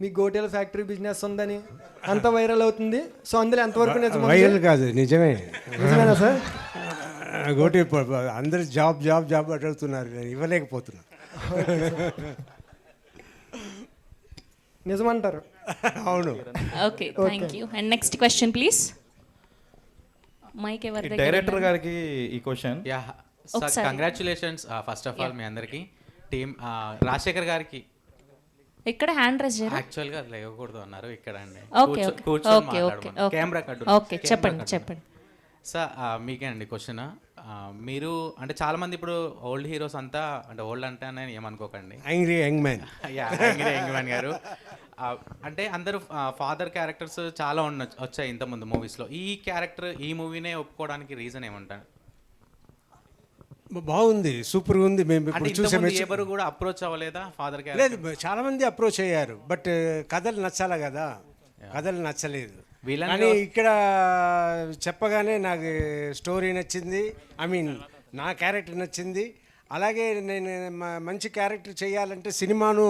మీ గోటెల factory business ఉందని అంత viral అవుతుంది. సో అందులో ఎంతవరకు నిజం? వైరల్ కాదు, నిజమే. నిజమేనా సార్? గోటి అందరు జాబ్ జాబ్ జాబ్ అడుగుతున్నారు, నేను ఇవ్వలేకపోతున్నా. నిజమంటారు? అవును. Okay, thank you. And next question please. Mike ఎవరి దగ్గర? డైరెక్టర్ గారికి ఈ question. Yeah sir, congratulations first of all మీ అందరికి. టీమ్ రాజశేఖర్ గారికి ఇక్కడ హ్యాండ్ రైజ్ చేయరా? యాక్చువల్గా లేవకూడదు అన్నారు ఇక్కడ అండి. ఓకే ఓకే కూర్చొని ఓకే ఓకే మాట్లాడమని. కెమెరా కట్టు. ఓకే, చెప్పండి చెప్పండి. సార్ మీకే అండి క్వశ్చన్. మీరు అంటే చాలా మంది ఇప్పుడు ఓల్డ్ హీరోస్ అంతా, అంటే ఓల్డ్ అంటే అని ఏమనుకోకండి, యాంగ్రీ యంగ్ మ్యాన్. యంగ్మాన్ గారు అంటే అందరూ ఫాదర్ క్యారెక్టర్స్ చాలా వచ్చాయి ఇంతకుముందు మూవీస్లో. ఈ క్యారెక్టర్ ఈ మూవీనే ఒప్పుకోవడానికి రీజన్ ఏమంటారు? బాగుంది, సూపర్ ఉంది. మేము అంటే ఇప్పుడు చూసే ఇంతకుముందు ఎవరు కూడా అప్రోచ్ అవ్వలేదా ఫాదర్ క్యారెక్టర్? లేదు, చాలా మంది అప్రోచ్ అయ్యారు, బట్ కథలు నచ్చాలి కదా, కథలు నచ్చలేదు. కానీ ఇక్కడ చెప్పగానే నాకు స్టోరీ నచ్చింది, ఐ మీన్ నా క్యారెక్టర్ నచ్చింది. అలాగే నేను మంచి క్యారెక్టర్ చేయాలంటే సినిమాను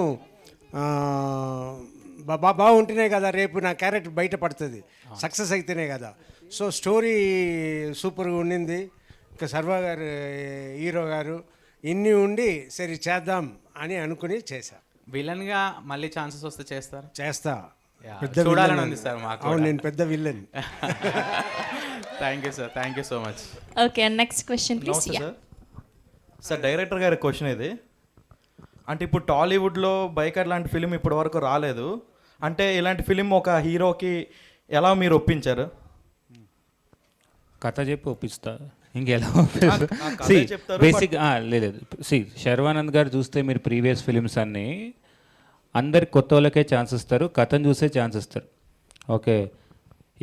బాగుంటేనే కదా రేపు నా క్యారెక్టర్ బయటపడుతుంది, సక్సెస్ అయితేనే కదా. సో స్టోరీ సూపర్గా ఉండింది. ఇంకా సర్వా గారు హీరో గారు ఇన్ని ఉండి సరే చేద్దాం అని అనుకుని చేశా. విలన్గా మళ్ళీ ఛాన్సెస్ వస్తే చేస్తా. పెద్ద చూడాలని ఉంది సార్ మాకు. అవును, నేను పెద్ద villain. Thank you sir, thank you so much. Okay, and next question please. Sir director గారి క్వశ్చన్ ఇది. అంటే ఇప్పుడు టాలీవుడ్లో బైకర్ లాంటి ఫిలిం ఇప్పటి వరకు రాలేదు. అంటే ఇలాంటి ఫిలిం ఒక హీరోకి ఎలా మీరు ఒప్పించారు? కథ చెప్పి ఒప్పిస్తా, ఇంకెలా కథే చెప్తారు, బేసిక్ లేదు. శర్వానంద్ గారు చూస్తే మీరు ప్రీవియస్ ఫిలిమ్స్ అన్నీ అందరికి కొత్త వాళ్ళకే ఛాన్స్ ఇస్తారు, కథను చూసే ఛాన్స్ ఇస్తారు. ఓకే,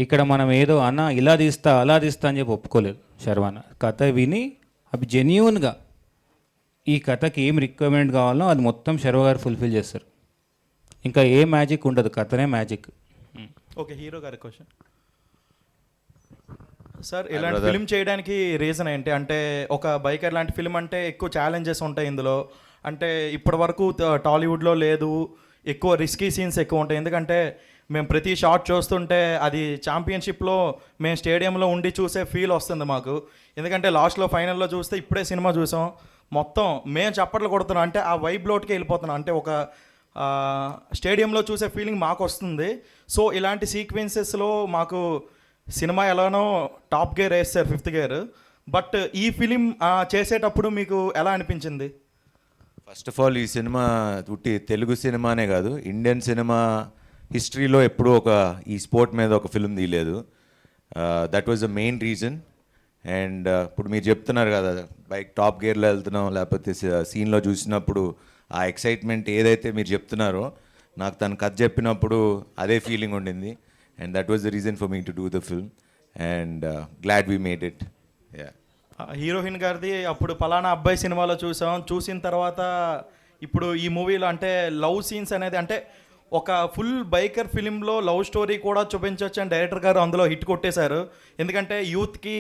ఇక్కడ మనం ఏదో అన్న ఇలా తీస్తా అలా తీస్తా అని చెప్పి ఒప్పుకోలేదు. శర్వాన కథ విని అవి జెన్యూన్గా ఈ కథకి ఏం రిక్వైర్మెంట్ కావాలో అది మొత్తం శర్వ గారు ఫుల్ఫిల్ చేస్తారు. ఇంకా ఏ మ్యాజిక్ ఉండదు, కథనే మ్యాజిక్. ఓకే, హీరో గారి క్వశ్చన్. సార్ ఇలాంటి ఫిలిం చేయడానికి రీజన్ ఏంటి? అంటే ఒక బైకర్ లాంటి ఫిలిం అంటే ఎక్కువ ఛాలెంజెస్ ఉంటాయి ఇందులో. అంటే ఇప్పటి వరకు టాలీవుడ్లో లేదు, ఎక్కువ రిస్కీ సీన్స్ ఎక్కువ ఉంటాయి. ఎందుకంటే మేము ప్రతి షాట్ చూస్తుంటే అది ఛాంపియన్షిప్లో మేము స్టేడియంలో ఉండి చూసే ఫీల్ వస్తుంది మాకు. ఎందుకంటే లాస్ట్లో ఫైనల్లో చూస్తే ఇప్పుడే సినిమా చూసాం, మొత్తం మేము చప్పట్లు కొడుతున్నాం, అంటే ఆ వైబ్లోట్కి వెళ్ళిపోతున్నాం, అంటే ఒక స్టేడియంలో చూసే ఫీలింగ్ మాకు వస్తుంది. సో ఇలాంటి సీక్వెన్సెస్లో మాకు సినిమా ఎలానో టాప్ గేర్ వేస్తారు, 5th గేర్. బట్ ఈ ఫిలిం చేసేటప్పుడు మీకు ఎలా అనిపించింది? ఫస్ట్ ఆఫ్ ఆల్ ఈ సినిమా ఉట్టి తెలుగు సినిమానే కాదు, ఇండియన్ సినిమా హిస్టరీలో ఎప్పుడూ ఈ స్పోర్ట్ మీద ఒక ఫిల్మ్ తీయలేదు. That was the main reason. And ఇప్పుడు మీరు చెప్తున్నారు కదా బైక్ టాప్ గేర్లో వెళ్తున్నాం, లేకపోతే సీన్లో చూసినప్పుడు ఆ ఎక్సైట్మెంట్ ఏదైతే మీరు చెప్తున్నారో నాకు తను కథ చెప్పినప్పుడు అదే ఫీలింగ్ ఉండింది. And that was the reason for me to do the film. And glad we made it. Heroine గారిది అప్పుడు పలానా అబ్బాయి సినిమాలో చూసిన తర్వాత ఇప్పుడు ఈ మూవీలో అంటే లవ్ సీన్స్ అనేది, అంటే ఒక ఫుల్ బైకర్ ఫిలింలో లవ్ స్టోరీ కూడా చూపించవచ్చు అని డైరెక్టర్ గారు అందులో హిట్ కొట్టేశారు. ఎందుకంటే యూత్కి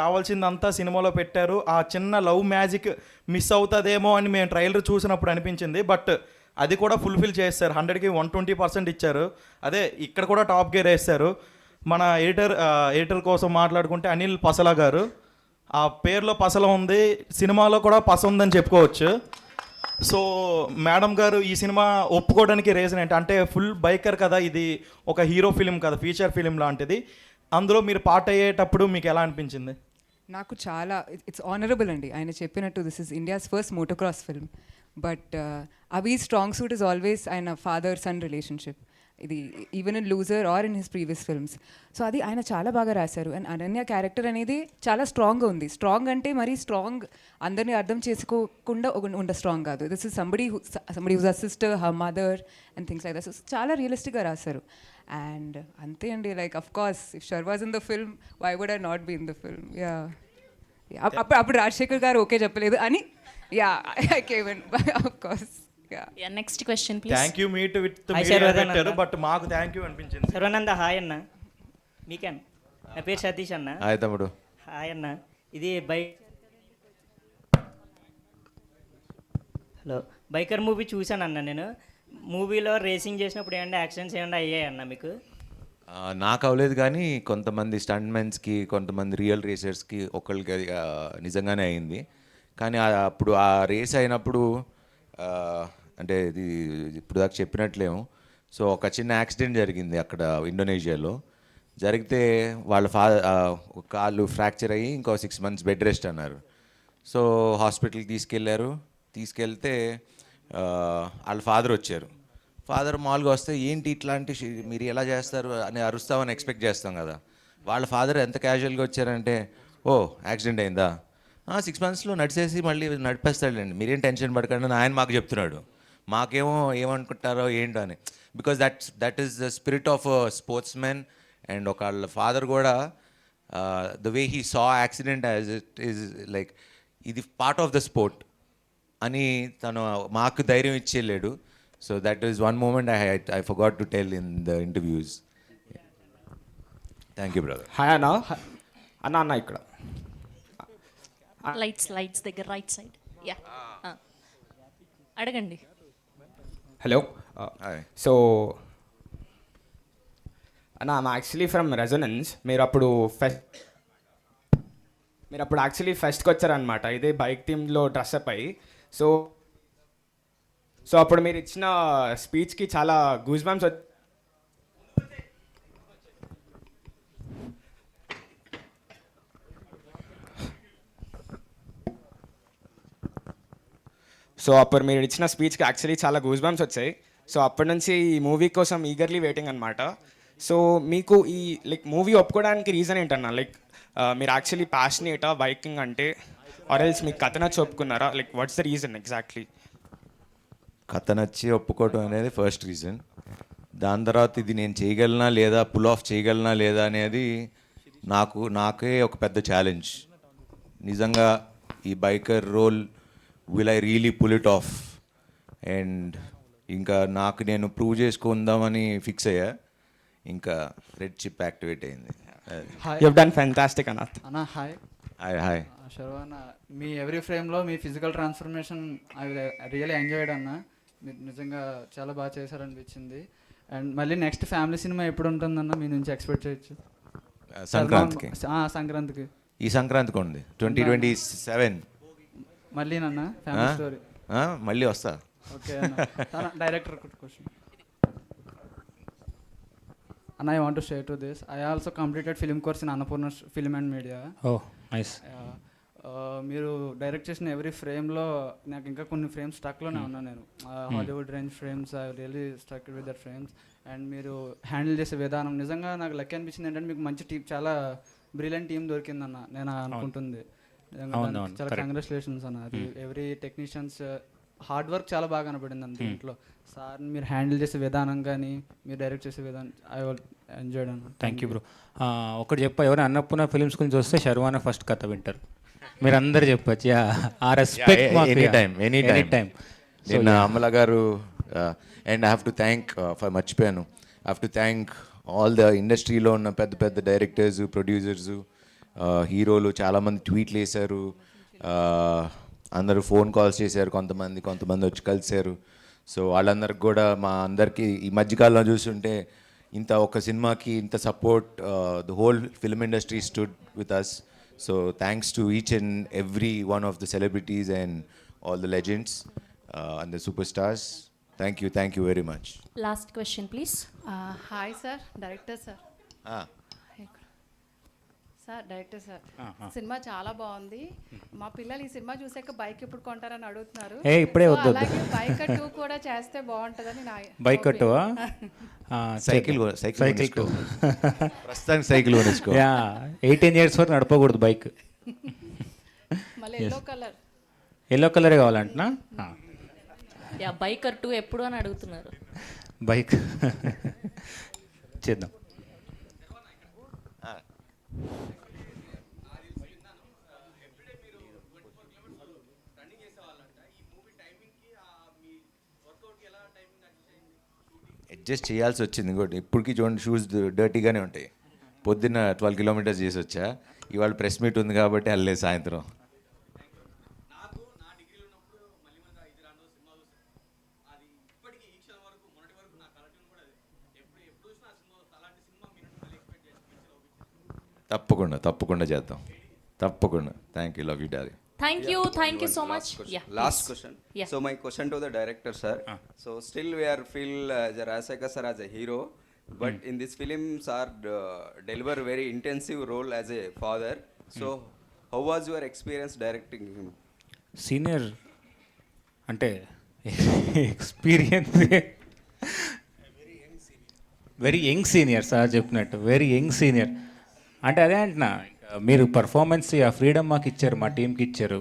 కావాల్సిందంతా సినిమాలో పెట్టారు. ఆ చిన్న లవ్ మ్యాజిక్ మిస్ అవుతుందేమో అని మేము ట్రైలర్ చూసినప్పుడు అనిపించింది. బట్ అది కూడా ఫుల్ఫిల్ చేస్తారు, 100కి 120% ఇచ్చారు. అదే ఇక్కడ కూడా టాప్ గేర్ వేస్తారు. మన ఎడిటర్ కోసం మాట్లాడుకుంటే అనిల్ పసలా గారు, ఆ పేరులో పసల ఉంది, సినిమాలో కూడా పస ఉందని చెప్పుకోవచ్చు. సో మేడం గారు ఈ సినిమా ఒప్పుకోవడానికి రీజన్ ఏంటి? అంటే ఫుల్ బైకర్ కదా, ఇది ఒక హీరో ఫిలిం కదా, ఫీచర్ ఫిలిం లాంటిది. అందులో మీరు పార్ట్ అయ్యేటప్పుడు మీకు ఎలా అనిపించింది? నాకు చాలా ఇట్స్ ఆనరబుల్ అండి. ఆయన చెప్పినట్టు this is India's first motocross film. But అవి స్ట్రాంగ్ సూట్ ఇస్ ఆల్వేస్ ఆయన ఫాదర్ సన్ రిలేషన్షిప్. ఇది even in Loser or in his previous films. So అది ఆయన చాలా బాగా రాశారు. అండ్ అనన్య క్యారెక్టర్ అనేది చాలా స్ట్రాంగ్గా ఉంది. స్ట్రాంగ్ అంటే మరీ స్ట్రాంగ్ అందరినీ అర్థం చేసుకోకుండా ఉండ స్ట్రాంగ్ కాదు. This is somebody whose a sister, her mother and things like that. So చాలా రియలిస్టిక్గా రాశారు. అండ్ అంతే అండి, like of course if Sharwa's in the film why would I not be in the film? Yeah, అప్పుడు Rajasekhar garu okay చెప్పలేదు అని yeah I came in of course. Next question please. Thank you meet with పెట్టారు, but మాకు thank you అనిపించింది. Sharwanand hi అన్న. మీకేనా? నా పేరు సతీష్ అన్న. హాయ్ తమ్ముడు. హాయ్ అన్న. ఇది హలో బైకర్ మూవీ చూశాను అన్న నేను. మూవీలో రేసింగ్ చేసినప్పుడు ఏమన్నా యాక్సిడెంట్స్ ఏమన్నా అయ్యాయన్న మీకు? నాకు అవ్వలేదు కానీ కొంతమంది స్టంట్మెన్స్కి, కొంతమంది రియల్ రేసర్స్కి ఒకళ్ళకి అది నిజంగానే అయింది. కానీ అప్పుడు ఆ రేస్ అయినప్పుడు అంటే ఇది ఇప్పుడు దాకా చెప్పినట్లేము. సో ఒక చిన్న యాక్సిడెంట్ జరిగింది అక్కడ ఇండోనేషియాలో. జరిగితే వాళ్ళ కాళ్ళు ఫ్రాక్చర్ అయ్యి ఇంకో 6 months బెడ్ రెస్ట్ అన్నారు. సో హాస్పిటల్కి తీసుకెళ్తే వాళ్ళ ఫాదర్ వచ్చారు. ఫాదర్ మామూలుగా వస్తే ఏంటి ఇట్లాంటి మీరు ఎలా చేస్తారు అని అరుస్తామని ఎక్స్పెక్ట్ చేస్తాం కదా. వాళ్ళ ఫాదర్ ఎంత క్యాజువల్గా వచ్చారంటే, ఓ యాక్సిడెంట్ అయిందా, 6 monthsలో నడిచేసి మళ్ళీ నడిపేస్తాడండి, మీరేం టెన్షన్ పడకండి అని ఆయన మాకు చెప్తున్నాడు. మాకేమో ఏమనుకుంటారో ఏంటో అని. Because that is the spirit of sportsmen. And ఒక వాళ్ళ ఫాదర్ కూడా the way he saw accident as it is like ఇది పార్ట్ ఆఫ్ ద స్పోర్ట్ అని తను మాకు ధైర్యం ఇచ్చేయలేడు. So that is one moment I forgot to tell in the interviews. Thank you brother. Hi అన్న. అన్న ఇక్కడ లైట్స్ దగ్గర రైట్ సైడ్. యా, అడగండి. హలో. హాయ్. సో అన్న, ఐమ్ యాక్చువల్లీ ఫ్రమ్ రెజొనెన్స్. మీరు అప్పుడు యాక్చువల్లీ ఫెస్ట్కి వచ్చారనమాట, ఇదే బైక్ థీమ్లో డ్రెస్అప్ అయ్యి. సో అప్పుడు మీరు ఇచ్చిన స్పీచ్కి చాలా గూస్ బంప్స్ వచ్చాయి. సో అప్పటి నుంచి ఈ మూవీ కోసం ఈగర్లీ వెయిటింగ్ అనమాట. సో మీకు ఈ లైక్ మూవీ ఒప్పుకోవడానికి రీజన్ ఏంటన్నా? లైక్ మీరు యాక్చువల్లీ ప్యాషనేటా బైకింగ్ అంటే, ఆర్ ఎల్స్ మీకు కథ నచ్చి ఒప్పుకున్నారా? Like what's the reason exactly? కథ నచ్చి ఒప్పుకోవటం అనేది ఫస్ట్ రీజన్. దాని తర్వాత ఇది నేను చేయగలనా లేదా, పుల్ ఆఫ్ చేయగలనా లేదా అనేది నాకే ఒక పెద్ద ఛాలెంజ్. నిజంగా ఈ biker role will I really pull it off? And ఇంకా నాకు నేను ప్రూవ్ చేసుకుందామని ఫిక్స్ అయ్యా. ఇంకా రెడ్ చిప్ యాక్టివేట్ అయింది. యు హావ్ డన్ ఫ్యాంటాస్టిక్ అన్న. అన్న హాయ్. హాయ్. శర్వాన, మీ ఎవ్రీ ఫ్రేమ్లో మీ physical transformation I really enjoyed అన్న. మీరు నిజంగా చాలా బాగా చేశారనిపించింది. అండ్ మళ్ళీ నెక్స్ట్ ఫ్యామిలీ సినిమా ఎప్పుడు ఉంటుందన్న మీ నుంచి ఎక్స్పెక్ట్ చేయొచ్చు? సంక్రాంతికి. సంక్రాంతికి. ఈ సంక్రాంతికి ఉంది 2027. మళ్ళీ నన్న ఫ్యామిలీ స్టోరీ మళ్ళీ వస్తా. ఓకే అన్న. డైరెక్టర్ క్వశ్చన్ అన్న, I want to share to this. I also completed film course in Annapurna film and media. Oh nice. మీరు డైరెక్ట్ చేసిన ఎవ్రీ ఫ్రేమ్లో నాకు ఇంకా కొన్ని ఫ్రేమ్స్ స్టక్లోనే ఉన్నాను నేను. Hollywood range frames, I really stuck with that frames. And మీరు హ్యాండిల్ చేసే విధానం నిజంగా నాకు లక్కీ అనిపించింది. ఏంటంటే మీకు మంచి టీం, చాలా బ్రిలియంట్ టీం దొరికిందన్న నేను అనుకుంటుంది. చాలా కంగ్రాచులేషన్స్ అన్న. అది ఎవ్రీ టెక్నీషియన్స్ హార్డ్ వర్క్ చాలా బాగా కనపడింది అన్న దీంట్లో. సార్ మీరు హ్యాండిల్ చేసే విధానం కానీ మీరు డైరెక్ట్ చేసే విధానం ఐ ఎంజాయ్డ్ అన్న. Thank you bro. ఒకటి ఎవరైనా అన్నపూర్ణ ఫిల్మ్స్ గురించి వస్తే శర్వాన ఫస్ట్ కథ వింటారు. మీరు అందరు చెప్పచ్చు. ఆ రెస్పెక్ట్ ఎనీ టైం. నిన్న Amala garu and I have to thank మర్చిపోయాను, I have to thank all the ఇండస్ట్రీలో ఉన్న పెద్ద పెద్ద డైరెక్టర్స్, ప్రొడ్యూసర్స్, హీరోలు చాలామంది ట్వీట్లు వేశారు, అందరూ ఫోన్ కాల్స్ చేశారు, కొంతమంది వచ్చి కలిశారు. సో వాళ్ళందరికి కూడా మా అందరికీ ఈ మధ్యకాలంలో చూస్తుంటే ఇంత ఒక సినిమాకి ఇంత support, the whole film industry stood with us. So thanks to each and every one of the celebrities and all the legends and the super stars. Thank you very much. Last question please. Hi sir, director sir. Sir director sir, cinema చాలా బాగుంది. మా పిల్లలు ఈ cinema చూసాక bike ఎప్పుడు కొంటారని అడుగుతున్నారు. ఇప్పుడే వద్దు. అలాగే బైక్ 2 కూడా చేస్తే బాగుంటుందని నా బైక్ కట్టువా? సైకిల్ ప్రస్తుతానికి సైకిల్ కొనేసుకో. 18 years వరకు నడపకూడదు బైక్. మళ్ళీ ఎల్లో కలరే కావాలంటున్నా. బైకర్ 2 ఎప్పుడు అని అడుగుతున్నారు. బైక్ చేద్దాం. అడ్జస్ట్ చేయాల్సి వచ్చింది. ఇంకోటి ఇప్పటికీ చూడండి, షూస్ డర్టీగానే ఉంటాయి. పొద్దున్న 12 kilometers చేసి వచ్చా. ఇవాళ ప్రెస్ మీట్ ఉంది కాబట్టి వెళ్ళలేదు సాయంత్రం. తప్పకుండా తప్పకుండా చేద్దాం, తప్పకుండా. Thank you, love you daddy. Thank you so much. Yeah. Last please. question. Yeah. So my question to the director, sir. So still we are feel Raseka sir as a hero, but in this film, sir deliver very intensive role as a father. So how was your experience directing him? Senior అంటే experience very young senior sir చెప్పినట్టు, very young senior. అంటే అదే అంటున్నా, మీరు performance ఆ freedom మాకు ఇచ్చారు, మా టీంకి ఇచ్చారు.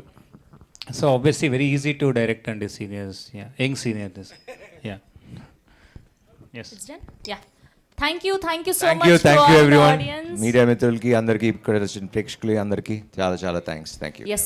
So obviously very easy to direct అండి seniors, young senior. Yeah yes. It's done? Yeah. Thank you so thank much you, to thank you all the everyone. audience. Media మిత్రులకి అందరికీ, ఇక్కడ వచ్చిన ప్రేక్షకులకి అందరికీ చాలా చాలా థ్యాంక్స్. Thank you. Yes.